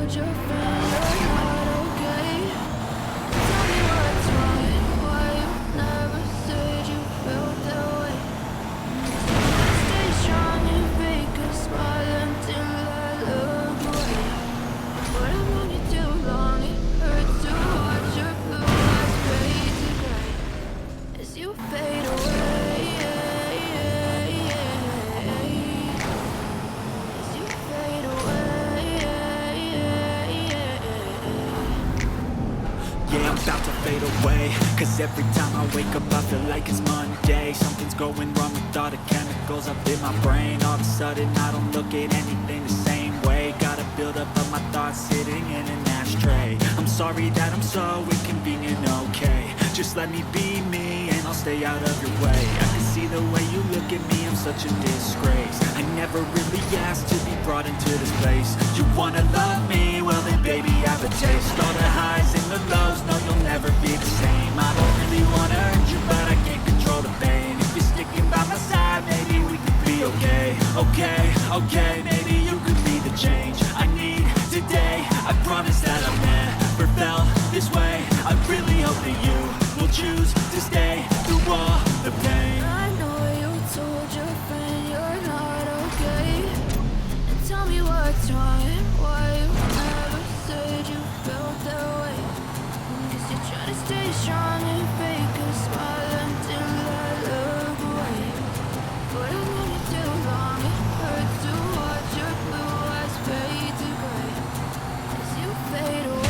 told your friend you're not okay? Tell me what's wrong and why you never said you felt that way. Stay strong and fake a smile until I look away. But I've known you too long, it hurts to watch your blue eyes fade to gray as you fade away. Yeah, I'm about to fade away, cause every time I wake up I feel like it's Monday. Something's going wrong with all the chemicals up in my brain. All of a sudden I don't look at anything the same way. Gotta build up of my thoughts sitting in an ashtray. I'm sorry that I'm so inconvenient, okay? Just let me be me and I'll stay out of your way. I can see the way you look at me, I'm such a disgrace. I never really asked to be brought into this place. You wanna love me? Well then baby I have a taste. All the highs and the lows, no you'll never be the same. I don't really wanna hurt you but I can't control the pain. If you're sticking by my side, maybe we could be okay. Okay, maybe you could be the change I need today. I promise that I've never felt this way. I really hope that you will choose to stay through all the pain. I know you told your friend you're not okay. And tell me what's wrong and why you never said you felt that way. Guess you try to stay strong and fake a smile until I look away. But I've known you too long, it hurts to watch your blue eyes fade to gray as you fade away.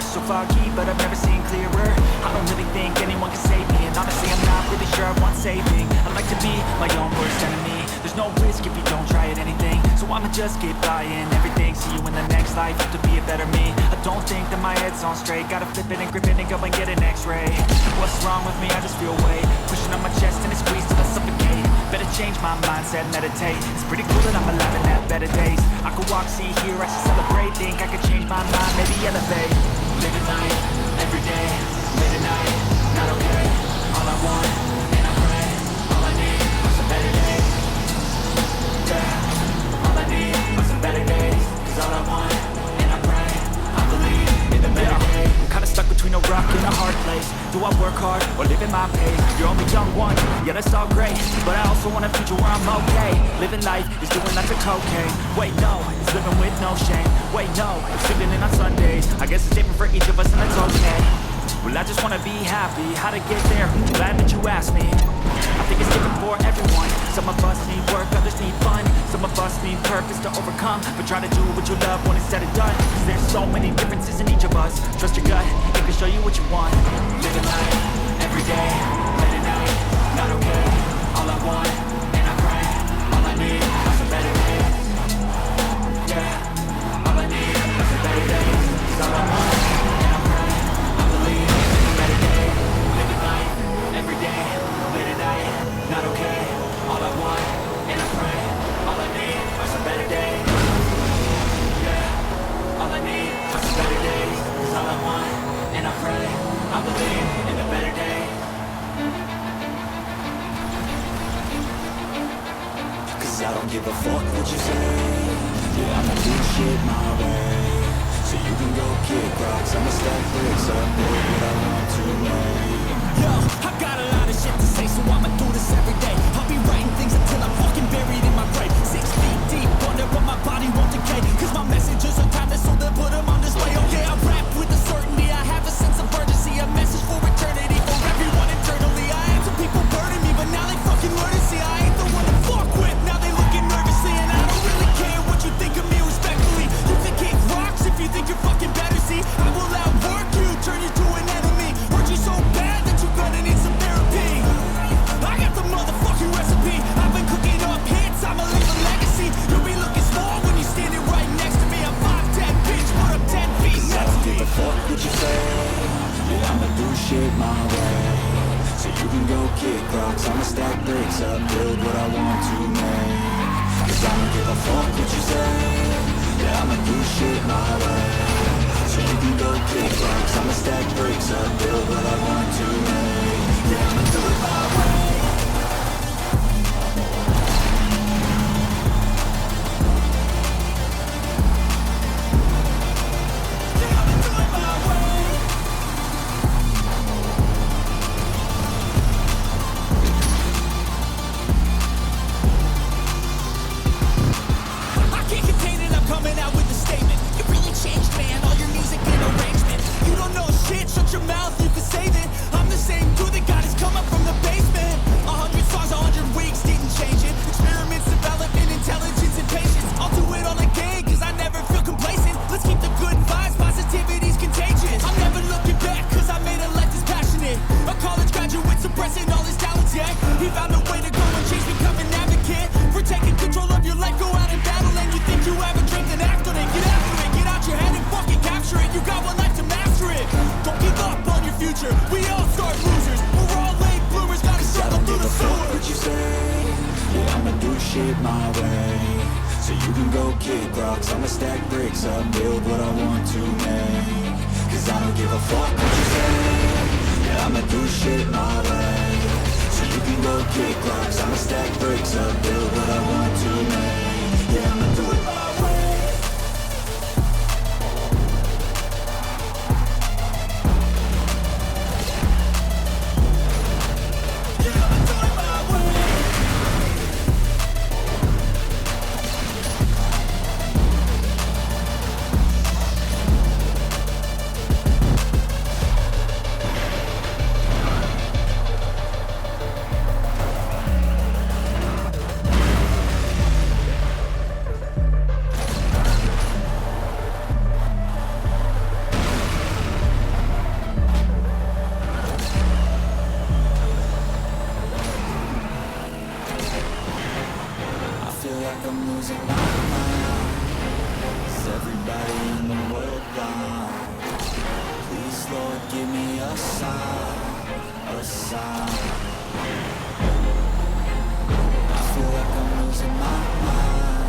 So foggy, but I've never seen clearer. I don't really think anyone can save me, and honestly I'm not really sure I want saving. I like to be my own worst enemy. There's no risk if you don't try at anything, so I'ma just keep buying everything. See you in the next life, have to be a better me. I don't think that my head's on straight. Gotta flip it and grip it and go and get an x-ray. What's wrong with me? I just feel weight pushing on my chest and it squeezed till I suffocate. Better change my mindset, meditate. It's pretty cool that I'm alive and have better days. I could walk, see, hear, I should celebrate. Think I could change my mind, maybe elevate. Living life, everyday, late at hard or living my pace. You're only young once, yeah that's all great, but I also want a future where I'm okay. Living life is doing lots of cocaine. Wait no, it's living with no shame. Wait no, it's sleeping in on Sundays. I guess it's different for each of us and that's okay. Well I just wanna be happy, how to get there, I'm glad that you asked me. I think it's different for everyone. Some of us need work, others need fun. Some of us need purpose to overcome, but try to do what you love when it's said and done. Cause there's so many differences in each of us. Trust your gut, it can show you what you want. Living life, every day, late at night, not okay. All I want, and I pray, all I need are some better days. Yeah, all I need are some better days. Cause all I want, and I pray, I believe in a better day. Living life, every day, late at night, not okay. All I want, and I pray, all I need are some better days. Yeah, all I need are some better days. Cause all I want, and I pray, I believe in a better day. Cause I don't give a fuck what you say. Yeah, I'ma do shit my way. So you can go kick rocks, I'ma stack bricks up, build what I want to make. Yo, I got a lot of shit to say, so I'ma do this every day. I'll be writing things until I'm fucking buried in my grave. 6 feet deep, wonder but my body won't decay. Cause my messages are timeless, so they'll put them on display. Oh yeah, I rap with a certainty, I have a sense of urgency. A message for eternity, for everyone internally. I had some people burning me, but now they fucking learn to see I ain't the one to fuck with. Now they looking nervously, and I don't really care what you think of me respectfully. You can kick rocks if you think you're fucking better, see. I will outwork you, turn you to an enemy. Hurt you so bad that you're gonna need some therapy. I got the motherfucking recipe. I've been cooking up hits, I'ma leave a legacy. You'll be looking small when you're standing right next to me. I'm 5'10", bitch, but I'm 10 feet next to me. I don't give a fuck what you say. Yeah, I'ma do shit my way. So you can go kick rocks, I'ma stack bricks up, build what I want to make. Cause I don't give a fuck what you say. Yeah, I'ma do shit my way. So you can go kick rocks, I'ma stack bricks up, build what I want to make. Yeah, I'ma do it my way. Yeah, I'ma do it my way. I can't contain it, I'm coming out with a statement. You really changed, man, all your music and arrangement. You don't know shit, shut your mouth, you can save it. I'm the same dude that got his come up from the basement. 100 songs, 100 weeks, didn't change it. Experiments, development, intelligence, and patience. I'll do it all again, cause I never feel complacent. Let's keep the good vibes, positivity's contagious. I'm never looking back, cause I made a life that's passionate. A college graduate suppressing all his talents, yeah. He found a way to go and change, become an advocate. For taking control of your life, go out and battle. And you think you have a dream, then act on it. Get after it, get out your head and fucking capture it. You got one life to master it. Don't give up on your future, we all start losers. We're all late bloomers, gotta struggle through the sewer. What you say? Yeah, I'ma do shit my way. So you can go kick rocks, I'ma stack bricks up, build what I want to make. Cause I don't give a fuck what you say. Yeah, I'ma do shit my way. So you can go kick rocks, I'ma stack bricks up, build what I want to make. Yeah, I'ma do it my way. Yeah, I'ma do it my way. I feel like I'm losing my mind. Is everybody in the world blind? Please, Lord, give me a sign, a sign. I feel like I'm losing my mind.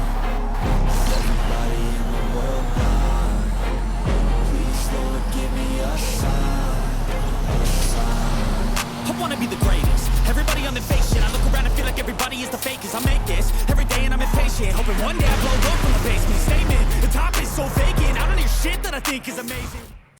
Is everybody in the world blind? Please, Lord, give me a sign, a sign. I wanna be the greatest. Everybody on the fake shit. I look around and feel like everybody is the fakest. I make this every day and I'm impatient, hoping one day I blow up from the basement. Statement, the top is so vacant. I don't hear shit that I think is amazing.